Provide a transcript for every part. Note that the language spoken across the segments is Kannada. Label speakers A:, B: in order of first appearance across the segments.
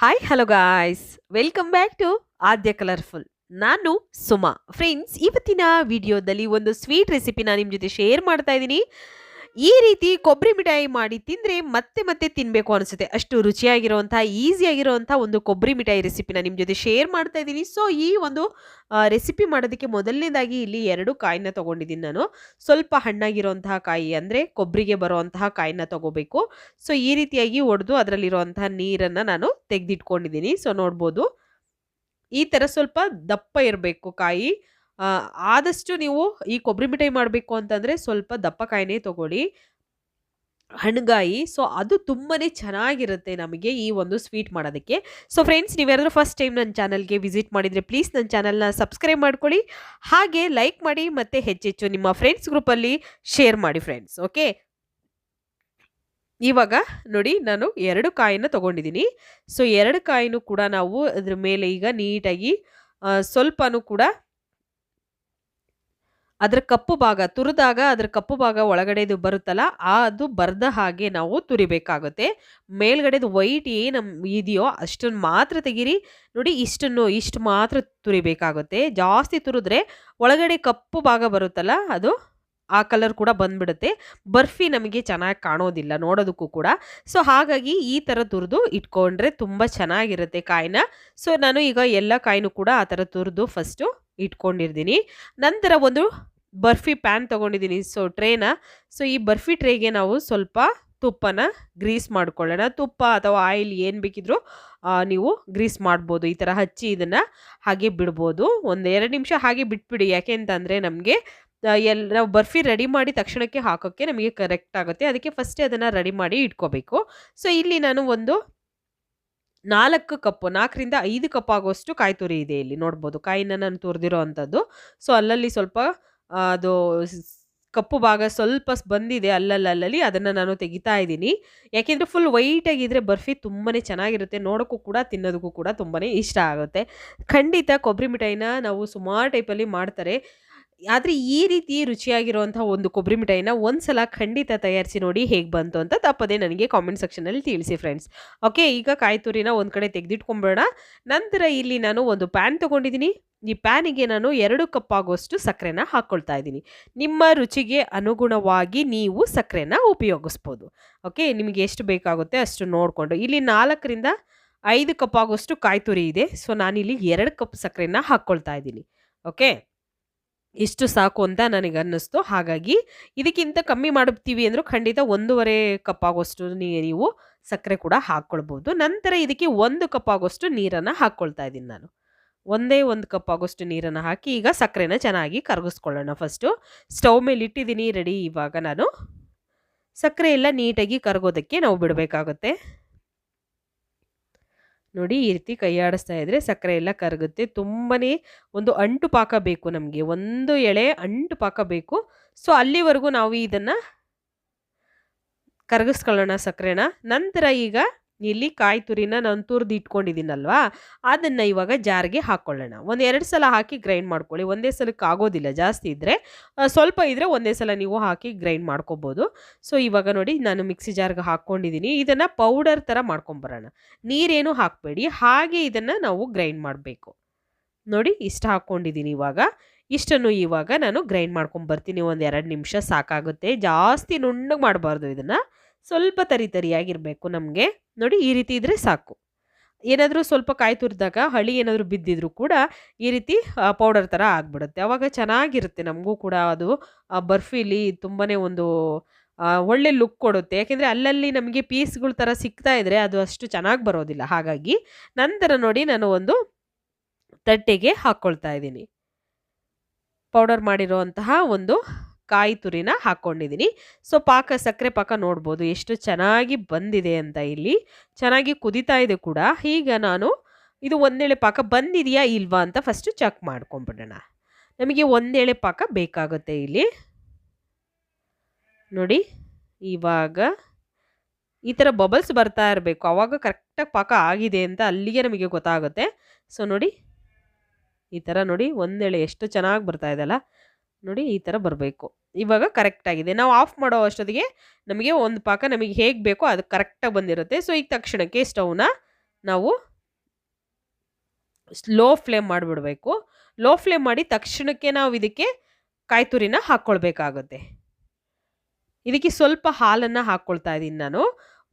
A: Hi hello guys welcome back to Aadya colourful. ನಾನು ಸುಮಾ. ಫ್ರೆಂಡ್ಸ್, ಇವತ್ತಿನ ವಿಡಿಯೋದಲ್ಲಿ ಒಂದು ಸ್ವೀಟ್ ರೆಸಿಪಿನ ನಿಮ್ಮ ಜೊತೆ ಶೇರ್ ಮಾಡ್ತಾ ಇದ್ದೀನಿ. ಈ ರೀತಿ ಕೊಬ್ಬರಿ ಮಿಠಾಯಿ ಮಾಡಿ ತಿಂದರೆ ಮತ್ತೆ ಮತ್ತೆ ತಿನ್ನಬೇಕು ಅನಿಸುತ್ತೆ. ಅಷ್ಟು ರುಚಿಯಾಗಿರುವಂಥ ಈಸಿಯಾಗಿರುವಂಥ ಒಂದು ಕೊಬ್ಬರಿ ಮಿಠಾಯಿ ರೆಸಿಪಿನ ನಿಮ್ಮ ಜೊತೆ ಶೇರ್ ಮಾಡ್ತಾ ಇದ್ದೀನಿ. ಸೊ ಈ ಒಂದು ರೆಸಿಪಿ ಮಾಡೋದಕ್ಕೆ ಮೊದಲನೇದಾಗಿ ಇಲ್ಲಿ 2 ಕಾಯಿನ ತೊಗೊಂಡಿದ್ದೀನಿ ನಾನು. ಸ್ವಲ್ಪ ಹಣ್ಣಾಗಿರುವಂತಹ ಕಾಯಿ ಅಂದರೆ ಕೊಬ್ಬರಿಗೆ ಬರುವಂತಹ ಕಾಯಿನ ತೊಗೋಬೇಕು. ಸೊ ಈ ರೀತಿಯಾಗಿ ಒಡೆದು ಅದರಲ್ಲಿರುವಂತಹ ನೀರನ್ನು ನಾನು ತೆಗೆದಿಟ್ಕೊಂಡಿದ್ದೀನಿ. ಸೊ ನೋಡ್ಬೋದು, ಈ ಥರ ಸ್ವಲ್ಪ ದಪ್ಪ ಇರಬೇಕು ಕಾಯಿ. ಆ, ಆದಷ್ಟು ನೀವು ಈ ಕೊಬ್ಬರಿ ಮಿಠಾಯಿ ಮಾಡಬೇಕು ಅಂತಂದರೆ ಸ್ವಲ್ಪ ದಪ್ಪ ಕಾಯಿನೇ ತಗೊಳ್ಳಿ, ಹಣ್ಗಾಯಿ. ಸೊ ಅದು ತುಂಬಾನೇ ಚೆನ್ನಾಗಿರುತ್ತೆ ನಮಗೆ ಈ ಒಂದು ಸ್ವೀಟ್ ಮಾಡೋದಕ್ಕೆ. ಸೊ ಫ್ರೆಂಡ್ಸ್, ನೀವ್ಯಾರಾದ್ರೂ ಫಸ್ಟ್ ಟೈಮ್ ನನ್ನ ಚಾನಲ್ಗೆ ವಿಸಿಟ್ ಮಾಡಿದರೆ ಪ್ಲೀಸ್ ನನ್ನ ಚಾನಲ್ನ ಸಬ್ಸ್ಕ್ರೈಬ್ ಮಾಡ್ಕೊಳ್ಳಿ, ಹಾಗೆ ಲೈಕ್ ಮಾಡಿ, ಮತ್ತು ಹೆಚ್ಚೆಚ್ಚು ನಿಮ್ಮ ಫ್ರೆಂಡ್ಸ್ ಗ್ರೂಪಲ್ಲಿ ಶೇರ್ ಮಾಡಿ ಫ್ರೆಂಡ್ಸ್. ಓಕೆ, ಇವಾಗ ನೋಡಿ, ನಾನು 2 ಕಾಯಿನ ತೊಗೊಂಡಿದ್ದೀನಿ. ಸೊ 2 ಕಾಯಿನೂ ಕೂಡ ನಾವು ಅದ್ರ ಮೇಲೆ ಈಗ ನೀಟಾಗಿ ಸ್ವಲ್ಪನೂ ಕೂಡ ಅದರ ಕಪ್ಪು ಭಾಗ ತುರಿದಾಗ ಅದರ ಕಪ್ಪು ಭಾಗ ಒಳಗಡೆದು ಬರುತ್ತಲ್ಲ, ಅದು ಬರದ ಹಾಗೆ ನಾವು ತುರಿಬೇಕಾಗುತ್ತೆ. ಮೇಲ್ಗಡೆದು ವೈಟ್ ಏನು ಇದೆಯೋ ಅಷ್ಟನ್ನು ಮಾತ್ರ ತೆಗೀರಿ. ನೋಡಿ, ಇಷ್ಟು ಮಾತ್ರ ತುರಿಬೇಕಾಗುತ್ತೆ. ಜಾಸ್ತಿ ತುರಿದ್ರೆ ಒಳಗಡೆ ಕಪ್ಪು ಭಾಗ ಬರುತ್ತಲ್ಲ, ಅದು ಆ ಕಲರ್ ಕೂಡ ಬಂದ್ಬಿಡುತ್ತೆ. ಬರ್ಫಿ ನಮಗೆ ಚೆನ್ನಾಗಿ ಕಾಣೋದಿಲ್ಲ ನೋಡೋದಕ್ಕೂ ಕೂಡ. ಸೊ ಹಾಗಾಗಿ ಈ ಥರ ತುರಿದು ಇಟ್ಕೊಂಡ್ರೆ ತುಂಬ ಚೆನ್ನಾಗಿರುತ್ತೆ ಕಾಯಿನ. ಸೊ ನಾನು ಈಗ ಎಲ್ಲ ಕಾಯಿನೂ ಕೂಡ ಆ ಥರ ತುರಿದು ಫಸ್ಟು ಇಟ್ಕೊಂಡಿರ್ತೀನಿ. ನಂತರ ಒಂದು ಬರ್ಫಿ ಪ್ಯಾನ್ ತೊಗೊಂಡಿದ್ದೀನಿ, ಸೊ ಟ್ರೇನ. ಸೊ ಈ ಬರ್ಫಿ ಟ್ರೇಗೆ ನಾವು ಸ್ವಲ್ಪ ತುಪ್ಪನ ಗ್ರೀಸ್ ಮಾಡ್ಕೊಳ್ಳೋಣ. ತುಪ್ಪ ಅಥವಾ ಆಯಿಲ್ ಏನು ಬೇಕಿದ್ರೂ ನೀವು ಗ್ರೀಸ್ ಮಾಡ್ಬೋದು. ಈ ಥರ ಹಚ್ಚಿ ಇದನ್ನು ಹಾಗೆ ಬಿಡ್ಬೋದು. 1-2 ನಿಮಿಷ ಹಾಗೆ ಬಿಟ್ಬಿಡಿ. ಯಾಕೆ ಅಂತಂದರೆ ನಮಗೆ ನಾವು ಬರ್ಫಿ ರೆಡಿ ಮಾಡಿ ತಕ್ಷಣಕ್ಕೆ ಹಾಕೋಕ್ಕೆ ನಮಗೆ ಕರೆಕ್ಟ್ ಆಗುತ್ತೆ. ಅದಕ್ಕೆ ಫಸ್ಟೇ ಅದನ್ನು ರೆಡಿ ಮಾಡಿ ಇಟ್ಕೋಬೇಕು. ಸೊ ಇಲ್ಲಿ ನಾನು ಒಂದು 4ರಿಂದ 5 ಕಪ್ ಆಗೋಷ್ಟು ಕಾಯಿ ತುರಿ ಇದೆ. ಇಲ್ಲಿ ನೋಡ್ಬೋದು, ಕಾಯಿನ ನಾನು ತುರಿದಿರೋ ಅಂಥದ್ದು. ಸೊ ಅಲ್ಲಲ್ಲಿ ಸ್ವಲ್ಪ ಅದು ಕಪ್ಪು ಭಾಗ ಸ್ವಲ್ಪ ಬಂದಿದೆ, ಅಲ್ಲಲ್ಲಿ ಅದನ್ನು ನಾನು ತೆಗಿತಾ ಇದ್ದೀನಿ. ಯಾಕೆಂದರೆ ಫುಲ್ ವೈಟಾಗಿದ್ದರೆ ಬರ್ಫಿ ತುಂಬಾ ಚೆನ್ನಾಗಿರುತ್ತೆ, ನೋಡೋಕ್ಕೂ ಕೂಡ ತಿನ್ನೋದಕ್ಕೂ ಕೂಡ ತುಂಬಾ ಇಷ್ಟ ಆಗುತ್ತೆ. ಖಂಡಿತ ಕೊಬ್ಬರಿ ಮಿಠಾಯಿನ ನಾವು ಸುಮಾರು ಟೈಪಲ್ಲಿ ಮಾಡ್ತಾರೆ, ಆದರೆ ಈ ರೀತಿ ರುಚಿಯಾಗಿರುವಂಥ ಒಂದು ಕೊಬ್ಬರಿ ಮಿಠಾಯಿನ ಒಂದ್ಸಲ ಖಂಡಿತ ತಯಾರಿಸಿ ನೋಡಿ, ಹೇಗೆ ಬಂತು ಅಂತ ತಪ್ಪದೆ ನನಗೆ ಕಾಮೆಂಟ್ ಸೆಕ್ಷನಲ್ಲಿ ತಿಳಿಸಿ ಫ್ರೆಂಡ್ಸ್. ಓಕೆ, ಈಗ ಕಾಯಿ ತುರಿನ ಒಂದು ಕಡೆ ತೆಗೆದಿಟ್ಕೊಂಬೇಡ. ನಂತರ ಇಲ್ಲಿ ನಾನು ಒಂದು ಪ್ಯಾನ್ ತೊಗೊಂಡಿದ್ದೀನಿ. ಈ ಪ್ಯಾನಿಗೆ ನಾನು 2 ಕಪ್ ಆಗೋಷ್ಟು ಸಕ್ಕರೆನ ಹಾಕ್ಕೊಳ್ತಾ ಇದ್ದೀನಿ. ನಿಮ್ಮ ರುಚಿಗೆ ಅನುಗುಣವಾಗಿ ನೀವು ಸಕ್ಕರೆನ ಉಪಯೋಗಿಸ್ಬೋದು. ಓಕೆ, ನಿಮಗೆ ಎಷ್ಟು ಬೇಕಾಗುತ್ತೆ ಅಷ್ಟು ನೋಡಿಕೊಂಡು. ಇಲ್ಲಿ 4ರಿಂದ 5 ಕಪ್ ಆಗೋಷ್ಟು ಕಾಯಿ ತುರಿ ಇದೆ. ಸೊ ನಾನಿಲ್ಲಿ 2 ಕಪ್ ಸಕ್ಕರೆನ ಹಾಕ್ಕೊಳ್ತಾ ಇದ್ದೀನಿ. ಓಕೆ, ಇಷ್ಟು ಸಾಕು ಅಂತ ನನಗೆ ಅನ್ನಿಸ್ತು. ಹಾಗಾಗಿ ಇದಕ್ಕಿಂತ ಕಮ್ಮಿ ಮಾಡ್ತೀವಿ ಅಂದರೂ ಖಂಡಿತ 1.5 ಕಪ್ ಆಗೋಷ್ಟು ನೀವು ಸಕ್ಕರೆ ಕೂಡ ಹಾಕ್ಕೊಳ್ಬೋದು. ನಂತರ ಇದಕ್ಕೆ 1 ಕಪ್ ಆಗೋಷ್ಟು ನೀರನ್ನು ಹಾಕ್ಕೊಳ್ತಾ ಇದ್ದೀನಿ ನಾನು. ಒಂದೇ 1 ಕಪ್ ಆಗೋಷ್ಟು ನೀರನ್ನು ಹಾಕಿ ಈಗ ಸಕ್ಕರೆನ ಚೆನ್ನಾಗಿ ಕರಗಿಸ್ಕೊಳ್ಳೋಣ. ಫಸ್ಟು ಸ್ಟವ್ ಮೇಲೆ ಇಟ್ಟಿದ್ದೀನಿ ರೆಡಿ. ಇವಾಗ ನಾನು ಸಕ್ಕರೆ ಎಲ್ಲ ನೀಟಾಗಿ ಕರಗೋದಕ್ಕೆ ನಾವು ಬಿಡಬೇಕಾಗುತ್ತೆ. ನೋಡಿ, ಈ ರೀತಿ ಕೈ ಆಡಿಸ್ತಾ ಇದ್ರೆ ಸಕ್ಕರೆ ಎಲ್ಲ ಕರಗುತ್ತೆ. ತುಂಬಾ ಒಂದು ಅಂಟು ಪಾಕ ಬೇಕು ನಮಗೆ, ಒಂದು ಎಳೆ ಅಂಟು ಪಾಕ ಬೇಕು. ಸೊ ಅಲ್ಲಿವರೆಗೂ ನಾವು ಇದನ್ನು ಕರಗಿಸ್ಕೊಳ್ಳೋಣ ಸಕ್ಕರೆನ. ನಂತರ ಈಗ ಇಲ್ಲಿ ಕಾಯಿ ತುರಿನ ನಾನು ತುರಿದು ಇಟ್ಕೊಂಡಿದ್ದೀನಲ್ವಾ, ಅದನ್ನು ಇವಾಗ ಜಾರ್ಗೆ ಹಾಕ್ಕೊಳ್ಳೋಣ. 1-2 ಸಲ ಹಾಕಿ ಗ್ರೈಂಡ್ ಮಾಡ್ಕೊಳ್ಳಿ. ಒಂದೇ ಸಲಕ್ಕೆ ಆಗೋದಿಲ್ಲ, ಜಾಸ್ತಿ ಇದ್ದರೆ ಸ್ವಲ್ಪ ಇದ್ದರೆ ಒಂದೇ ಸಲ ನೀವು ಹಾಕಿ ಗ್ರೈಂಡ್ ಮಾಡ್ಕೊಬೋದು. ಸೊ ಇವಾಗ ನೋಡಿ, ನಾನು ಮಿಕ್ಸಿ ಜಾರ್ಗೆ ಹಾಕ್ಕೊಂಡಿದ್ದೀನಿ. ಇದನ್ನು ಪೌಡರ್ ಥರ ಮಾಡ್ಕೊಂಬರೋಣ. ನೀರೇನು ಹಾಕಬೇಡಿ, ಹಾಗೆ ಇದನ್ನು ನಾವು ಗ್ರೈಂಡ್ ಮಾಡಬೇಕು. ನೋಡಿ, ಇಷ್ಟು ಹಾಕ್ಕೊಂಡಿದ್ದೀನಿ. ಇಷ್ಟನ್ನು ಇವಾಗ ನಾನು ಗ್ರೈಂಡ್ ಮಾಡ್ಕೊಂಬರ್ತೀನಿ. 1-2 ನಿಮಿಷ ಸಾಕಾಗುತ್ತೆ. ಜಾಸ್ತಿ ನುಣ್ಣಗೆ ಮಾಡಬಾರ್ದು, ಇದನ್ನು ಸ್ವಲ್ಪ ತರಿಯಾಗಿರಬೇಕು ನಮಗೆ. ನೋಡಿ, ಈ ರೀತಿ ಇದ್ದರೆ ಸಾಕು. ಏನಾದರೂ ಸ್ವಲ್ಪ ಕಾಯಿ ತುರಿದಾಗ ಹಳಿ ಏನಾದರೂ ಬಿದ್ದಿದ್ರು ಕೂಡ ಈ ರೀತಿ ಪೌಡರ್ ಥರ ಆಗಿಬಿಡುತ್ತೆ. ಆವಾಗ ಚೆನ್ನಾಗಿರುತ್ತೆ ನಮಗೂ ಕೂಡ. ಅದು ಬರ್ಫಿಲಿ ತುಂಬಾ ಒಂದು ಒಳ್ಳೆ ಲುಕ್ ಕೊಡುತ್ತೆ. ಯಾಕೆಂದರೆ ಅಲ್ಲಲ್ಲಿ ನಮಗೆ ಪೀಸ್ಗಳ ಥರ ಸಿಗ್ತಾ ಇದ್ದರೆ ಅದು ಅಷ್ಟು ಚೆನ್ನಾಗಿ ಬರೋದಿಲ್ಲ. ಹಾಗಾಗಿ ನಂತರ ನೋಡಿ, ನಾನು ಒಂದು ತಟ್ಟೆಗೆ ಹಾಕ್ಕೊಳ್ತಾ ಇದ್ದೀನಿ. ಪೌಡರ್ ಮಾಡಿರುವಂತಹ ಒಂದು ಕಾಯಿ ತುರಿನ ಹಾಕ್ಕೊಂಡಿದ್ದೀನಿ. ಸೊ ಸಕ್ಕರೆ ಪಾಕ ನೋಡ್ಬೋದು ಎಷ್ಟು ಚೆನ್ನಾಗಿ ಬಂದಿದೆ ಅಂತ. ಇಲ್ಲಿ ಚೆನ್ನಾಗಿ ಕುದೀತಾ ಇದೆ ಕೂಡ. ಈಗ ನಾನು ಇದು ಒಂದೇಳೆ ಪಾಕ ಬಂದಿದೆಯಾ ಇಲ್ವಾ ಅಂತ ಫಸ್ಟು ಚೆಕ್ ಮಾಡ್ಕೊಂಬಿಡೋಣ. ನಮಗೆ ಒಂದೇಳೆ ಪಾಕ ಬೇಕಾಗುತ್ತೆ ಇಲ್ಲಿ. ನೋಡಿ, ಇವಾಗ ಈ ಥರ ಬಬಲ್ಸ್ ಬರ್ತಾ ಇರಬೇಕು, ಆವಾಗ ಕರೆಕ್ಟಾಗಿ ಪಾಕ ಆಗಿದೆ ಅಂತ ಅಲ್ಲಿಗೆ ನಮಗೆ ಗೊತ್ತಾಗುತ್ತೆ. ಸೊ ನೋಡಿ, ಈ ಥರ ನೋಡಿ, ಒಂದೇಳೆ ಎಷ್ಟು ಚೆನ್ನಾಗಿ ಬರ್ತಾ ಇದೆಯಲ್ಲ. ನೋಡಿ, ಈ ಥರ ಬರಬೇಕು. ಇವಾಗ ಕರೆಕ್ಟಾಗಿದೆ. ನಾವು ಆಫ್ ಮಾಡೋ ಅಷ್ಟೊತ್ತಿಗೆ ನಮಗೆ ಒಂದು ಪಾಕ ನಮಗೆ ಹೇಗೆ ಬೇಕೋ ಅದು ಕರೆಕ್ಟಾಗಿ ಬಂದಿರುತ್ತೆ. ಸೊ ಈಗ ತಕ್ಷಣಕ್ಕೆ ಸ್ಟವ್ನ ನಾವು ಲೋ ಫ್ಲೇಮ್ ಮಾಡಿಬಿಡಬೇಕು. ಲೋ ಫ್ಲೇಮ್ ಮಾಡಿ ತಕ್ಷಣಕ್ಕೆ ನಾವು ಇದಕ್ಕೆ ಕಾಯಿ ತುರಿನ ಹಾಕ್ಕೊಳ್ಬೇಕಾಗುತ್ತೆ. ಇದಕ್ಕೆ ಸ್ವಲ್ಪ ಹಾಲನ್ನು ಹಾಕ್ಕೊಳ್ತಾ ಇದ್ದೀನಿ ನಾನು.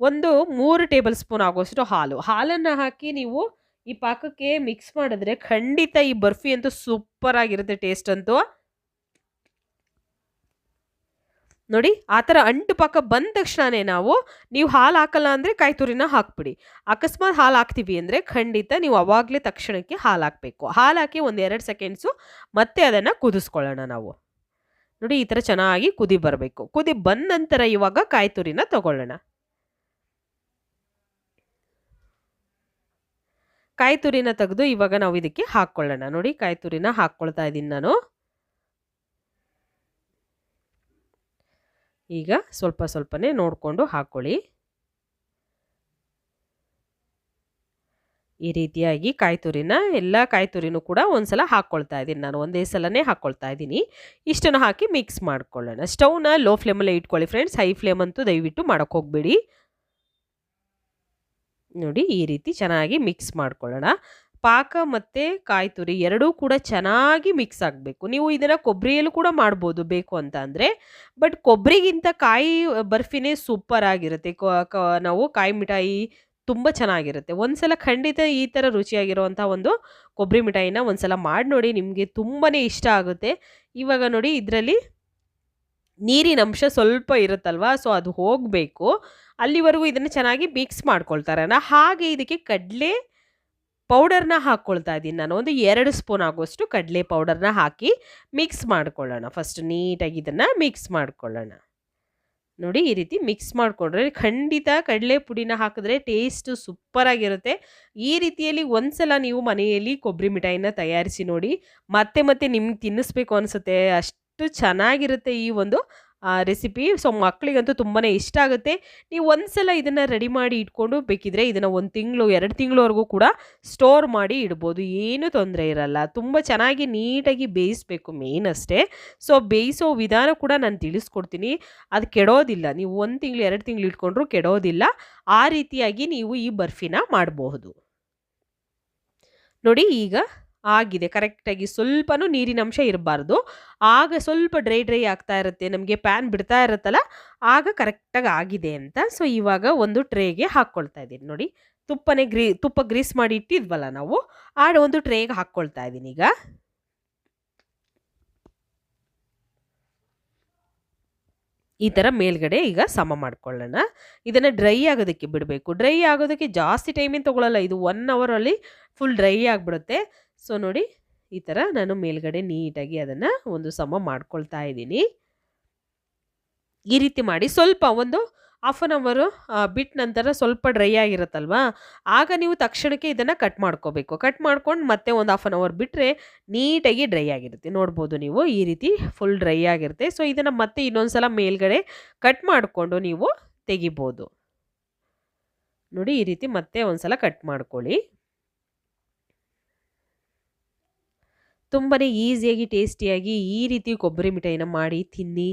A: ಒಂದು 3 ಟೇಬಲ್ ಸ್ಪೂನ್ ಆಗುವಷ್ಟು ಹಾಲನ್ನು ಹಾಕಿ ನೀವು ಈ ಪಾಕಕ್ಕೆ ಮಿಕ್ಸ್ ಮಾಡಿದ್ರೆ ಖಂಡಿತ ಈ ಬರ್ಫಿ ಅಂತೂ ಸೂಪರ್ ಆಗಿರುತ್ತೆ ಟೇಸ್ಟ್ ಅಂತೂ. ನೋಡಿ ಆ ಥರ ಅಂಟು ಪಾಕ ಬಂದ ತಕ್ಷಣನೇ ನೀವು ಹಾಲು ಹಾಕಲ್ಲ ಅಂದರೆ ಕಾಯಿ ತುರಿನ ಹಾಕ್ಬಿಡಿ. ಅಕಸ್ಮಾತ್ ಹಾಲು ಹಾಕ್ತೀವಿ ಅಂದರೆ ಖಂಡಿತ ನೀವು ಅವಾಗಲೇ ತಕ್ಷಣಕ್ಕೆ ಹಾಲು ಹಾಕಬೇಕು. ಹಾಲು ಹಾಕಿ ಒಂದು 2 ಸೆಕೆಂಡ್ಸು ಮತ್ತೆ ಅದನ್ನು ಕುದಿಸ್ಕೊಳ್ಳೋಣ ನಾವು. ನೋಡಿ ಈ ಥರ ಚೆನ್ನಾಗಿ ಕುದಿ ಬರಬೇಕು. ಕುದಿ ಬಂದ ನಂತರ ಇವಾಗ ಕಾಯಿ ತುರಿನ ತಗೊಳ್ಳೋಣ. ಕಾಯಿ ತುರಿನ ತೆಗೆದು ಇವಾಗ ನಾವು ಇದಕ್ಕೆ ಹಾಕ್ಕೊಳ್ಳೋಣ. ನೋಡಿ ಕಾಯಿ ತುರಿನ ಹಾಕ್ಕೊಳ್ತಾ ಇದ್ದೀನಿ ನಾನು. ಈಗ ಸ್ವಲ್ಪ ಸ್ವಲ್ಪನೇ ನೋಡಿಕೊಂಡು ಹಾಕ್ಕೊಳ್ಳಿ. ಈ ರೀತಿಯಾಗಿ ಕಾಯಿ ತುರಿನ ಎಲ್ಲ ಕಾಯಿ ತುರಿನೂ ಕೂಡ ಒಂದ್ಸಲ ಹಾಕ್ಕೊಳ್ತಾ ಇದ್ದೀನಿ ನಾನು. ಒಂದೇ ಸಲನೇ ಹಾಕ್ಕೊಳ್ತಾ ಇದ್ದೀನಿ. ಇಷ್ಟನ್ನು ಹಾಕಿ ಮಿಕ್ಸ್ ಮಾಡ್ಕೊಳ್ಳೋಣ. ಸ್ಟವ್ನ ಲೋ ಫ್ಲೇಮಲ್ಲೇ ಇಟ್ಕೊಳ್ಳಿ ಫ್ರೆಂಡ್ಸ್. ಹೈ ಫ್ಲೇಮ್ ಅಂತೂ ದಯವಿಟ್ಟು ಮಾಡೋಕ್ಕೆ ಹೋಗಬೇಡಿ. ನೋಡಿ ಈ ರೀತಿ ಚೆನ್ನಾಗಿ ಮಿಕ್ಸ್ ಮಾಡ್ಕೊಳ್ಳೋಣ. ಪಾಕ ಮತ್ತು ಕಾಯಿ ತುರಿ ಎರಡೂ ಕೂಡ ಚೆನ್ನಾಗಿ ಮಿಕ್ಸ್ ಆಗಬೇಕು. ನೀವು ಇದನ್ನು ಕೊಬ್ಬರಿಯಲ್ಲೂ ಕೂಡ ಮಾಡ್ಬೋದು ಬೇಕು ಅಂತ ಅಂದರೆ. ಬಟ್ ಕೊಬ್ಬರಿಗಿಂತ ಕಾಯಿ ಬರ್ಫಿನೇ ಸೂಪರ್ ಆಗಿರುತ್ತೆ. ನಾವು ಕಾಯಿ ಮಿಠಾಯಿ ತುಂಬ ಚೆನ್ನಾಗಿರುತ್ತೆ. ಒಂದ್ಸಲ ಖಂಡಿತ ಈ ಥರ ರುಚಿಯಾಗಿರುವಂಥ ಒಂದು ಕೊಬ್ಬರಿ ಮಿಠಾಯಿನ ಒಂದ್ಸಲ ಮಾಡಿ ನೋಡಿ, ನಿಮಗೆ ತುಂಬಾ ಇಷ್ಟ ಆಗುತ್ತೆ. ಇವಾಗ ನೋಡಿ ಇದರಲ್ಲಿ ನೀರಿನ ಅಂಶ ಸ್ವಲ್ಪ ಇರುತ್ತಲ್ವ, ಸೊ ಅದು ಹೋಗಬೇಕು. ಅಲ್ಲಿವರೆಗೂ ಇದನ್ನು ಚೆನ್ನಾಗಿ ಮಿಕ್ಸ್ ಮಾಡ್ಕೊಳ್ತಾರೆ. ಹಾಗೆ ಇದಕ್ಕೆ ಕಡಲೆ ಪೌಡರ್ನ ಹಾಕ್ಕೊಳ್ತಾ ಇದ್ದೀನಿ ನಾನು. ಒಂದು 2 ಸ್ಪೂನ್ ಆಗುವಷ್ಟು ಕಡಲೆ ಪೌಡರ್ನ ಹಾಕಿ ಮಿಕ್ಸ್ ಮಾಡ್ಕೊಳ್ಳೋಣ. ಫಸ್ಟ್ ನೀಟಾಗಿ ಇದನ್ನು ಮಿಕ್ಸ್ ಮಾಡ್ಕೊಳ್ಳೋಣ. ನೋಡಿ ಈ ರೀತಿ ಮಿಕ್ಸ್ ಮಾಡಿಕೊಂಡ್ರೆ ಖಂಡಿತ ಕಡಲೆ ಪುಡಿನ ಹಾಕಿದ್ರೆ ಟೇಸ್ಟು ಸೂಪರಾಗಿರುತ್ತೆ. ಈ ರೀತಿಯಲ್ಲಿ ಒಂದ್ಸಲ ನೀವು ಮನೆಯಲ್ಲಿ ಕೊಬ್ಬರಿ ಮಿಠಾಯಿನ ತಯಾರಿಸಿ ನೋಡಿ. ಮತ್ತೆ ಮತ್ತೆ ನಿಮ್ಗೆ ತಿನ್ನಿಸ್ಬೇಕು ಅನಿಸುತ್ತೆ. ಅಷ್ಟು ಚೆನ್ನಾಗಿರುತ್ತೆ ಈ ಒಂದು ರೆಸಿಪಿ. ಸೊ ಮಕ್ಕಳಿಗಂತೂ ತುಂಬಾ ಇಷ್ಟ ಆಗುತ್ತೆ. ನೀವು ಒಂದ್ಸಲ ಇದನ್ನು ರೆಡಿ ಮಾಡಿ ಇಟ್ಕೊಂಡು ಬೇಕಿದ್ರೆ ಇದನ್ನು 1 ತಿಂಗಳು 2 ತಿಂಗಳವರೆಗೂ ಕೂಡ ಸ್ಟೋರ್ ಮಾಡಿ ಇಡ್ಬೋದು. ಏನೂ ತೊಂದರೆ ಇರಲ್ಲ. ತುಂಬ ಚೆನ್ನಾಗಿ ನೀಟಾಗಿ ಬೇಯಿಸಬೇಕು ಮೇನ್ ಅಷ್ಟೇ. ಸೊ ಬೇಯಿಸೋ ವಿಧಾನ ಕೂಡ ನಾನು ತಿಳಿಸ್ಕೊಡ್ತೀನಿ. ಅದು ಕೆಡೋದಿಲ್ಲ. ನೀವು 1 ತಿಂಗಳು 2 ತಿಂಗಳು ಇಟ್ಕೊಂಡ್ರೂ ಕೆಡೋದಿಲ್ಲ. ಆ ರೀತಿಯಾಗಿ ನೀವು ಈ ಬರ್ಫಿನ ಮಾಡಬಹುದು. ನೋಡಿ ಈಗ ಆಗಿದೆ ಕರೆಕ್ಟಾಗಿ. ಸ್ವಲ್ಪನೂ ನೀರಿನ ಅಂಶ ಇರಬಾರ್ದು. ಆಗ ಸ್ವಲ್ಪ ಡ್ರೈ ಆಗ್ತಾ ಇರುತ್ತೆ, ನಮಗೆ ಪ್ಯಾನ್ ಬಿಡ್ತಾ ಇರುತ್ತಲ್ಲ, ಆಗ ಕರೆಕ್ಟಾಗಿ ಆಗಿದೆ ಅಂತ. ಸೊ ಇವಾಗ ಒಂದು ಟ್ರೇಗೆ ಹಾಕ್ಕೊಳ್ತಾ ಇದ್ದೀನಿ. ನೋಡಿ ತುಪ್ಪ ಗ್ರೀಸ್ ಮಾಡಿ ಇಟ್ಟಿದ್ವಲ್ಲ ನಾವು, ಆ ಒಂದು ಟ್ರೇಗೆ ಹಾಕ್ಕೊಳ್ತಾ ಇದ್ದೀನಿ ಈಗ. ಈ ಥರ ಮೇಲ್ಗಡೆ ಈಗ ಸಮ ಮಾಡ್ಕೊಳ್ಳೋಣ. ಇದನ್ನು ಡ್ರೈ ಆಗೋದಕ್ಕೆ ಬಿಡಬೇಕು. ಡ್ರೈ ಆಗೋದಕ್ಕೆ ಜಾಸ್ತಿ ಟೈಮೇನು ತೊಗೊಳ್ಳಲ್ಲ. ಇದು 1 ಅವರಲ್ಲಿ ಫುಲ್ ಡ್ರೈ ಆಗಿಬಿಡುತ್ತೆ. ಸೊ ನೋಡಿ ಈ ಥರ ನಾನು ಮೇಲ್ಗಡೆ ನೀಟಾಗಿ ಅದನ್ನು ಒಂದು ಸಮ ಮಾಡ್ಕೊಳ್ತಾ ಇದ್ದೀನಿ. ಈ ರೀತಿ ಮಾಡಿ ಸ್ವಲ್ಪ ಒಂದು 1/2 ಅವರ್ ಬಿಟ್ಟ ನಂತರ ಸ್ವಲ್ಪ ಡ್ರೈ ಆಗಿರುತ್ತಲ್ವಾ, ಆಗ ನೀವು ತಕ್ಷಣಕ್ಕೆ ಇದನ್ನು ಕಟ್ ಮಾಡ್ಕೋಬೇಕು. ಕಟ್ ಮಾಡ್ಕೊಂಡು ಮತ್ತೆ ಒಂದು 1/2 ಅವರ್ ಬಿಟ್ಟರೆ ನೀಟಾಗಿ ಡ್ರೈ ಆಗಿರುತ್ತೆ. ನೋಡ್ಬೋದು ನೀವು ಈ ರೀತಿ ಫುಲ್ ಡ್ರೈ ಆಗಿರುತ್ತೆ. ಸೊ ಇದನ್ನು ಮತ್ತೆ ಇನ್ನೊಂದು ಸಲ ಮೇಲ್ಗಡೆ ಕಟ್ ಮಾಡಿಕೊಂಡು ನೀವು ತೆಗಿಬೋದು. ನೋಡಿ ಈ ರೀತಿ ಮತ್ತೆ ಒಂದು ಸಲ ಕಟ್ ಮಾಡ್ಕೊಳ್ಳಿ. ತುಂಬಾ ಈಸಿಯಾಗಿ ಟೇಸ್ಟಿಯಾಗಿ ಈ ರೀತಿ ಕೊಬ್ಬರಿ ಮಿಠಾಯಿನ ಮಾಡಿ ತಿನ್ನಿ.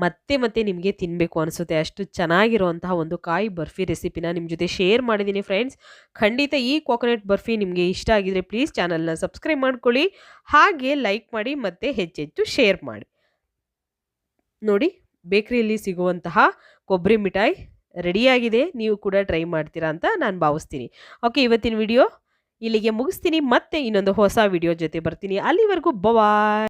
A: ಮತ್ತೆ ಮತ್ತೆ ನಿಮಗೆ ತಿನ್ನಬೇಕು ಅನಿಸುತ್ತೆ. ಅಷ್ಟು ಚೆನ್ನಾಗಿರುವಂತಹ ಒಂದು ಕಾಯಿ ಬರ್ಫಿ ರೆಸಿಪಿನ ನಿಮ್ಮ ಜೊತೆ ಶೇರ್ ಮಾಡಿದ್ದೀನಿ ಫ್ರೆಂಡ್ಸ್. ಖಂಡಿತ ಈ ಕೋಕೋನಟ್ ಬರ್ಫಿ ನಿಮಗೆ ಇಷ್ಟ ಆಗಿದ್ರೆ ಪ್ಲೀಸ್ ಚಾನಲ್ನ ಸಬ್ಸ್ಕ್ರೈಬ್ ಮಾಡ್ಕೊಳ್ಳಿ. ಹಾಗೆ ಲೈಕ್ ಮಾಡಿ ಮತ್ತು ಹೆಚ್ಚೆಚ್ಚು ಶೇರ್ ಮಾಡಿ. ನೋಡಿ ಬೇಕ್ರಿಯಲ್ಲಿ ಸಿಗುವಂತಹ ಕೊಬ್ಬರಿ ಮಿಠಾಯಿ ರೆಡಿಯಾಗಿದೆ. ನೀವು ಕೂಡ ಟ್ರೈ ಮಾಡ್ತೀರಾ ಅಂತ ನಾನು ಭಾವಿಸ್ತೀನಿ. ಓಕೆ, ಇವತ್ತಿನ ವಿಡಿಯೋ ಇಲ್ಲಿಗೆ ಮುಗಿಸ್ತೀನಿ. ಮತ್ತೆ ಇನ್ನೊಂದು ಹೊಸ ವಿಡಿಯೋ ಜೊತೆ ಬರ್ತೀನಿ. ಅಲ್ಲಿವರೆಗೂ ಬಾಯ್.